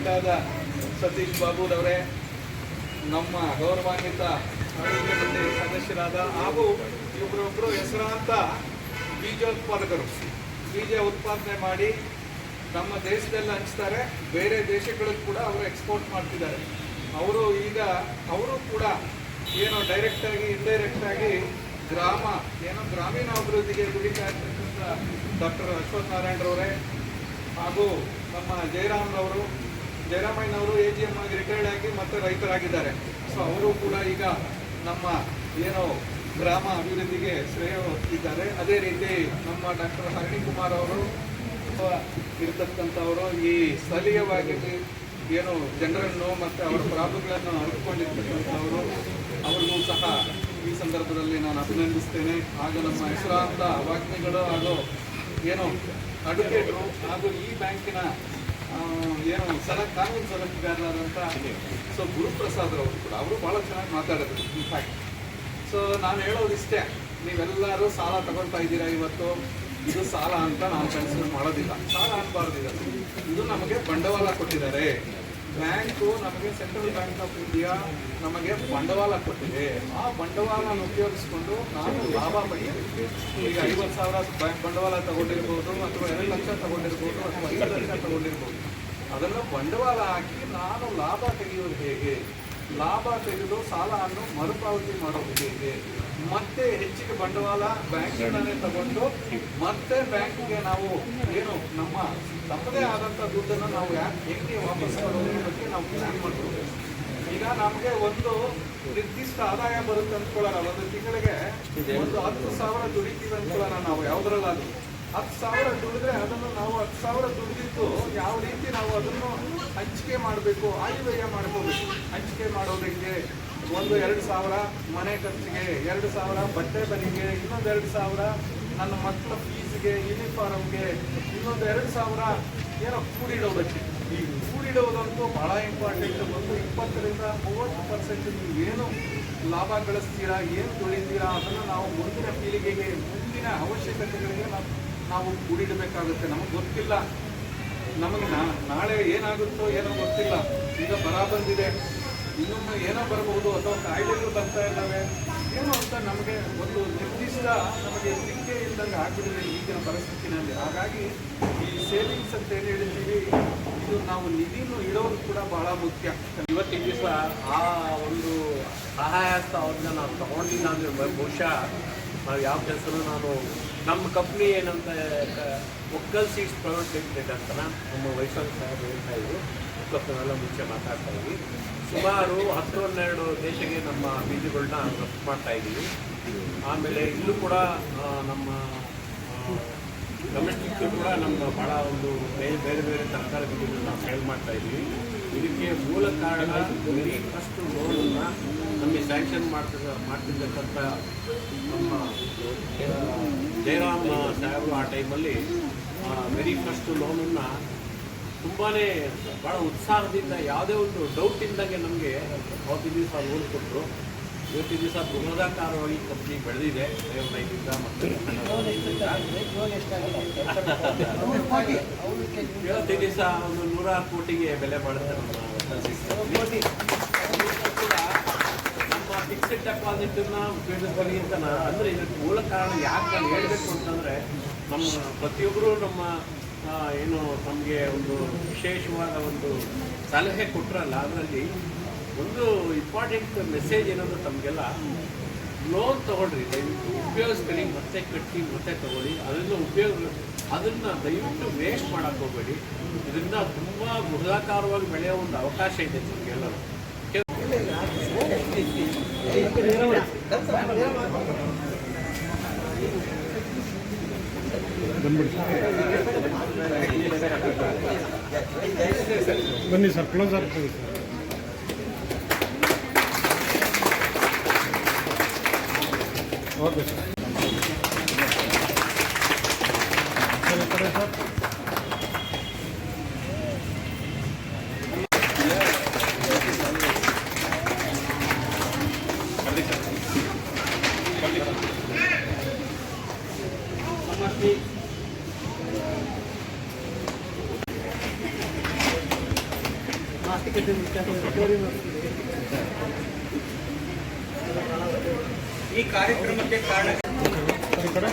President ಆದ ಸತೀಶ್ ಬಾಬುರವರೇ, ನಮ್ಮ ಗೌರವಾನ್ವಿತ ಆರೋಗ್ಯ ಮಂಡಳಿ ಸದಸ್ಯರಾದ ಹಾಗೂ ಇವರೊಬ್ಬರು ಹೆಸರಾಂತ ಬೀಜೋತ್ಪಾದಕರು. ಬೀಜ ಉತ್ಪಾದನೆ ಮಾಡಿ ನಮ್ಮ ದೇಶದಲ್ಲಿ ಹಂಚ್ತಾರೆ, ಬೇರೆ ದೇಶಗಳಿಗೂ ಕೂಡ ಅವರು ಎಕ್ಸ್ಪೋರ್ಟ್ ಮಾಡ್ತಿದ್ದಾರೆ. ಅವರು ಕೂಡ ಏನೋ ಡೈರೆಕ್ಟಾಗಿ ಇಂಡೈರೆಕ್ಟಾಗಿ ಗ್ರಾಮೀಣ ಅಭಿವೃದ್ಧಿಗೆ ದುಡಿತಾ ಇರ್ತಕ್ಕಂಥ ಡಾಕ್ಟರ್ ಅಶ್ವಥ್ ನಾರಾಯಣರವರೇ ಹಾಗೂ ನಮ್ಮ ಜಯರಾಮಯ್ಯನವರು AGM ಆಗಿ ರಿಟೈರ್ಡ್ ಆಗಿ ಮತ್ತೆ ರೈತರಾಗಿದ್ದಾರೆ. ಸೊ ಅವರು ಕೂಡ ಈಗ ನಮ್ಮ ಗ್ರಾಮ ಅಭಿವೃದ್ಧಿಗೆ ಶ್ರೇಯ ಹೊತ್ತಿದ್ದಾರೆ. ಅದೇ ರೀತಿ ನಮ್ಮ ಡಾಕ್ಟರ್ ಹರಣಿ ಕುಮಾರ್ ಅವರು ಇರತಕ್ಕಂಥವರು ಈ ಸ್ಥಳೀಯವಾಗಿ ಜನರನ್ನು ಮತ್ತು ಅವರ ಪ್ರಾಬ್ಲಮ್ಗಳನ್ನು ಅರಿತುಕೊಂಡಿರ್ತಕ್ಕಂಥವರು, ಅವ್ರಿಗೂ ಸಹ ಈ ಸಂದರ್ಭದಲ್ಲಿ ನಾನು ಅಭಿನಂದಿಸ್ತೇನೆ. ಹಾಗೂ ನಮ್ಮ ಹೆಸರಾಂತ ವಾಗ್ಮಿಗಳು ಹಾಗೂ ಅಡ್ವೊಕೇಟ್ರು ಹಾಗೂ ಈ ಬ್ಯಾಂಕಿನ ಕಾನೂನು ಸಲಹೆಗಾರರಾದಂಥ ಗುರುಪ್ರಸಾದ್ ಅವರು ಕೂಡ ಅವರು ಭಾಳ ಚೆನ್ನಾಗಿ ಮಾತಾಡಿದ್ರು. ಇನ್ಫ್ಯಾಕ್ಟ್ ನಾನು ಹೇಳೋದಿಷ್ಟೇ, ನೀವೆಲ್ಲರೂ ಸಾಲ ತಗೊಳ್ತಾ ಇದ್ದೀರಾ. ಇವತ್ತು ಇದು ಸಾಲ ಅಂತ ನಾವು ಕನ್ಸಿಡರ್ ಮಾಡೋದಿಲ್ಲ, ಸಾಲ ಅನ್ನಬಾರ್ದು. ಇದು ನಮಗೆ ಬಂಡವಾಳ ಕೊಟ್ಟಿದ್ದಾರೆ. ಬ್ಯಾಂಕು ನಮಗೆ ಸೆಂಟ್ರಲ್ ಬ್ಯಾಂಕ್ ಆಫ್ ಇಂಡಿಯಾ ನಮಗೆ ಬಂಡವಾಳ ಕೊಟ್ಟಿದೆ. ಆ ಬಂಡವಾಳನ ಉಪಯೋಗಿಸ್ಕೊಂಡು ನಾವು ಲಾಭ ಪಡೆಯಬೇಕು. ಈಗ 50,000 ಬಂಡವಾಳ ತಗೊಂಡಿರ್ಬೋದು, ಅಥವಾ 2 ಲಕ್ಷ ತಗೊಂಡಿರ್ಬೋದು, ಅಥವಾ 5 ಲಕ್ಷ ತಗೊಂಡಿರ್ಬೋದು. ಅದನ್ನು ಬಂಡವಾಳ ಹಾಕಿ ನಾನು ಲಾಭ ತೆಗೆಯೋದು ಹೇಗೆ, ಲಾಭ ತೆಗೆದು ಸಾಲವನ್ನು ಮರುಪಾವತಿ ಮಾಡೋದು ಹೇಗೆ, ಮತ್ತೆ ಹೆಚ್ಚಿಗೆ ಬಂಡವಾಳ ಬ್ಯಾಂಕಿಂದಲೇ ತಗೊಂಡು ಮತ್ತೆ ಬ್ಯಾಂಕಿಗೆ ನಾವು ನಮ್ಮದೇ ಆದಂಥ ದುಡ್ಡನ್ನು ನಾವು ಹೆಂಗೆ ವಾಪಸ್ ಮಾಡೋದ್ರ ಬಗ್ಗೆ ನಾವು ಪ್ಲಾನ್ ಮಾಡ್ಬೋದು. ಈಗ ನಮಗೆ ಒಂದು ನಿರ್ದಿಷ್ಟ ಆದಾಯ ಬರುತ್ತೆ ಅಂದ್ಕೊಳ್ಳೋಣ, ಒಂದು ತಿಂಗಳಿಗೆ ಒಂದು 10,000 ದುಡಿತೀವಿ ಅಂದ್ಕೊಳ್ಳೋಣ. ನಾವು ಯಾವುದ್ರಲ್ಲಾದ್ರೂ 10,000 ದುಡಿದ್ರೆ ಅದನ್ನು ನಾವು 10,000 ದುಡಿದಿದ್ದು ಯಾವ ರೀತಿ ನಾವು ಅದನ್ನು ಹಂಚಿಕೆ ಮಾಡಬೇಕು, ಆಯವ್ಯಯ ಮಾಡ್ಕೋಬೇಕು. ಹಂಚಿಕೆ ಮಾಡೋದಕ್ಕೆ 2,000 ಮನೆ ಖರ್ಚಿಗೆ, 2,000 ಬಟ್ಟೆ ಬನಿಗೆ, ಇನ್ನೊಂದು 2,000 ನನ್ನ ಮಕ್ಕಳ ಫೀಸ್ಗೆ, ಯೂನಿಫಾರ್ಮ್ಗೆ, ಇನ್ನೊಂದು 2,000 ಕೂಡಿಡೋದಕ್ಕೆ. ಈ ಕೂಡಿಡೋದಂತೂ ಭಾಳ ಇಂಪಾರ್ಟೆಂಟ್. ಒಂದು 20% 30% ನೀವೇನು ಲಾಭ ಗಳಿಸ್ತೀರಾ, ಏನು ದುಡಿತೀರಾ, ಅದನ್ನು ನಾವು ಮುಂದಿನ ಪೀಳಿಗೆಗೆ, ಮುಂದಿನ ಅವಶ್ಯಕತೆಗಳಿಗೆ ನಾವು ಕೂಡಿಡಬೇಕಾಗುತ್ತೆ. ನಮಗೆ ಗೊತ್ತಿಲ್ಲ, ನಮಗೆ ನಾಳೆ ಏನಾಗುತ್ತೋ ಏನೋ ಗೊತ್ತಿಲ್ಲ. ಈಗ ಬರ ಬಂದಿದೆ, ಇನ್ನೊಮ್ಮೆ ಏನೋ ಬರಬಹುದು, ಅಥವಾ ಕಾಯಿಲೆಗಳು ಬರ್ತಾ ಇದ್ದಾವೆ, ಏನು ಅಂತ ನಮಗೆ ಒಂದು ನಿರ್ದಿಷ್ಟ ನಮಗೆ ನಂಬಿಕೆ ಇದ್ದಂಗೆ ಆಗ್ಬಿಟ್ಟಿದೆ ಈಗಿನ ಪರಿಸ್ಥಿತಿನಲ್ಲಿ. ಹಾಗಾಗಿ ಈ ಸೇವಿಂಗ್ಸ್ ಅಂತ ಏನು ಹೇಳ್ತೀವಿ, ಇದು ನಾವು ನಿಧಿಯನ್ನು ಇಡೋದು ಕೂಡ ಬಹಳ ಮುಖ್ಯ. ಇವತ್ತಿನ ದಿವಸ ಆ ಒಂದು ಸಹಾಯಸ್ತ ಅವ್ರನ್ನ ನಾವು ತಗೊಂಡಿಲ್ಲ ಅಂದರೆ ಬಹುಶಃ ನಾವು ಯಾವ ಕೆಲಸನೂ ನಮ್ಮ ಕಂಪ್ನಿ ಏನಂತ ಒಕ್ಕಲ್ ಸೀಡ್ಸ್ ಪ್ರೈವೇಟ್ ಲಿಮಿಟೆಡ್ ಅಂತ ನಮ್ಮ ವೈಶಾಖ ಸಾಹೇಬ್ ಹೇಳ್ತಾ ಇದ್ರು. ಒಕ್ಕಲ್ನೆಲ್ಲ ಮುಂಚೆ ಮಾತಾಡ್ತಾ ಇದ್ವಿ. ಸುಮಾರು 10-12 ದೇಶಕ್ಕೆ ನಮ್ಮ ಬೀಜಗಳನ್ನ ರಫ್ತು ಮಾಡ್ತಾ ಇದ್ದೀವಿ. ಆಮೇಲೆ ಇಲ್ಲೂ ಕೂಡ ನಮ್ಮ ಡೊಮೆಸ್ಟಿಕ್ ಕೂಡ ನಮ್ಮ ಭಾಳ ಒಂದು ಬೇರೆ ತರಕಾರಿ ಬೀಜಗಳನ್ನ ಸೇಲ್ ಮಾಡ್ತಾ ಇದ್ದೀವಿ. ಇದಕ್ಕೆ ಮೂಲ ಕಾರಣ ವೆರಿ ಫಸ್ಟ್ ಲೋನನ್ನು ನಮಗೆ ಸ್ಯಾಂಕ್ಷನ್ ಮಾಡ್ತಿರ್ತಕ್ಕಂಥ ನಮ್ಮ ಜಯರಾಮ್ ಸಾಹೇಬರು ಆ ಟೈಮಲ್ಲಿ ವೆರಿ ಫಸ್ಟ್ ಲೋನನ್ನು ತುಂಬಾ ಭಾಳ ಉತ್ಸಾಹದಿಂದ, ಯಾವುದೇ ಒಂದು ಡೌಟ್ ಇದ್ದಂಗೆ ನಮಗೆ ಅವತ್ತಿನ ದಿವಸ ಲೋನ್ ಕೊಟ್ಟರು. ಇವತ್ತಿನ ದಿವಸ ಬೃಹದಾಕಾರವಾಗಿ ಕಂಪ್ನಿ ಬೆಳೆದಿದೆ. ದೇವನೈದಿಂದ ಮತ್ತು ಇವತ್ತಿನ ದಿವಸ ಒಂದು 100 ಕೋಟಿಗೆ ಬೆಲೆ ಬಾಳುತ್ತೆ ನಮ್ಮ ನಮ್ಮ ಫಿಕ್ಸ್ಡ್ ಡೆಪಾಸಿಟನ್ನ ಉಪಯೋಗಿಸ್ಬಲಿ ಅಂತ ಅಂದರೆ ಇದಕ್ಕೆ ಮೂಲ ಕಾರಣ ಯಾಕೆ ನಾನು ಹೇಳಬೇಕು ಅಂತಂದರೆ, ನಮ್ಮ ಪ್ರತಿಯೊಬ್ಬರು ನಮ್ಮ ಏನು ನಮಗೆ ಒಂದು ವಿಶೇಷವಾದ ಒಂದು ಸಲಹೆ ಕೊಟ್ಟರಲ್ಲ, ಅದರಲ್ಲಿ ಒಂದು ಇಂಪಾರ್ಟೆಂಟ್ ಮೆಸೇಜ್ ಏನಂದ್ರೆ ತಮಗೆಲ್ಲ, ಲೋನ್ ತೊಗೊಳ್ರಿ, ದಯವಿಟ್ಟು ಉಪಯೋಗಿಸ್ಕೊಳ್ಳಿ, ಮತ್ತೆ ಕಟ್ಟಿ ಮತ್ತೆ ತೊಗೊಳ್ಳಿ. ಅದನ್ನು ದಯವಿಟ್ಟು ವೇಸ್ಟ್ ಮಾಡೋಕ್ಕೆ ಹೋಗಬೇಡಿ. ಇದರಿಂದ ತುಂಬ ಬೃಹದಾಕಾರವಾಗಿ ಬೆಳೆಯೋ ಒಂದು ಅವಕಾಶ ಇದೆ ನಿಮಗೆಲ್ಲರೂ. ಬನ್ನಿ ಸರ್, ಕ್ಲೋಸ್ ಆಗ್ತದೆ ಸರ್. Okay sir. ಸರ್ ಸಮರ್ಪಿ. ಈ ಕಾರ್ಯಕ್ರಮಕ್ಕೆ ಕಾರಣ ಈ ಕಡೆ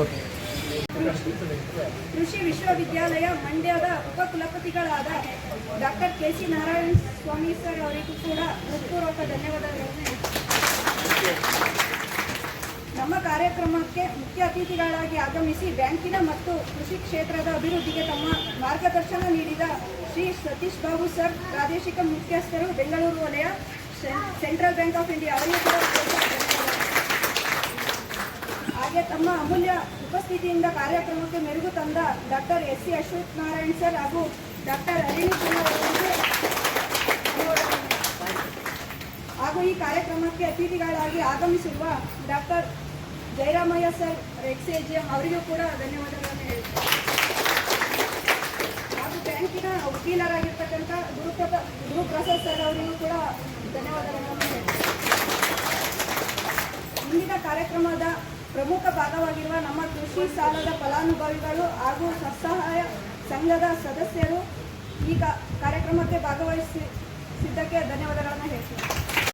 ಓಕೆ. ಕೃಷಿ ವಿಶ್ವವಿದ್ಯಾಲಯ ಮಂಡ್ಯದ ಉಪಕುಲಪತಿಗಳಾದ ಡಾಕ್ಟರ್ ಕೆ.ಸಿ. ನಾರಾಯಣ ಸ್ವಾಮಿ ಸರ್ ಅವರಿಗೂ ಕೂಡ ಹೃತ್ಪೂರ್ವಕ ಧನ್ಯವಾದಗಳನ್ನು. ನಮ್ಮ ಕಾರ್ಯಕ್ರಮಕ್ಕೆ ಮುಖ್ಯ ಅತಿಥಿಗಳಾಗಿ ಆಗಮಿಸಿ ಬ್ಯಾಂಕಿನ ಮತ್ತು ಕೃಷಿ ಕ್ಷೇತ್ರದ ಅಭಿವೃದ್ಧಿಗೆ ತಮ್ಮ ಮಾರ್ಗದರ್ಶನ ನೀಡಿದ ಶ್ರೀ ಸತೀಶ್ ಬಾಬು ಸರ್, ಪ್ರಾದೇಶಿಕ ಮುಖ್ಯಸ್ಥರು, ಬೆಂಗಳೂರು ವಲಯ, ಸೆಂಟ್ರಲ್ ಬ್ಯಾಂಕ್ ಆಫ್ ಇಂಡಿಯಾ ಅವರಿಗೂ ಕೂಡ ಹಾಗೆ ತಮ್ಮ ಅಮೂಲ್ಯ ಉಪಸ್ಥಿತಿಯಿಂದ ಕಾರ್ಯಕ್ರಮಕ್ಕೆ ಮೆರುಗು ತಂದ doctor SC. Ashwath Narayan sir ಹಾಗೂ ಡಾಕ್ಟರ್ ಅರಿಣಿ ಕುಮಾರ್ ಅವರಿಗೆ ಹಾಗೂ ಈ ಕಾರ್ಯಕ್ರಮಕ್ಕೆ ಅತಿಥಿಗಳಾಗಿ ಆಗಮಿಸಿರುವ ಡಾಕ್ಟರ್ ಜಯರಾಮಯ್ಯ ಸರ್ ಎಕ್ಸ್.ಎ.ಜಿ.ಎಂ ಅವರಿಗೂ ಕೂಡ ಧನ್ಯವಾದಗಳನ್ನು ಹೇಳ್ತಾರೆ. ಹಾಗೂ ಬ್ಯಾಂಕಿನ ವಕೀಲರಾಗಿರ್ತಕ್ಕಂಥ ಗುರುಪ್ರಸಾದ್ ಸರ್ ಅವರಿಗೂ ಕೂಡ ಧನ್ಯವಾದಗಳನ್ನು ಹೇಳ್ತಾರೆ. ಇಂದಿನ ಕಾರ್ಯಕ್ರಮದ ಪ್ರಮುಖ ಭಾಗವಾಗಿರುವ ನಮ್ಮ ಕೃಷಿ ಸಾಲದ ಫಲಾನುಭವಿಗಳು ಹಾಗೂ ಸ್ವಸಹಾಯ ಸಂಘದ ಸದಸ್ಯರು ಈ ಕಾರ್ಯಕ್ರಮಕ್ಕೆ ಭಾಗವಹಿಸಿದ್ದಕ್ಕೆ ಧನ್ಯವಾದಗಳನ್ನು ಹೇಳ್ತೀನಿ.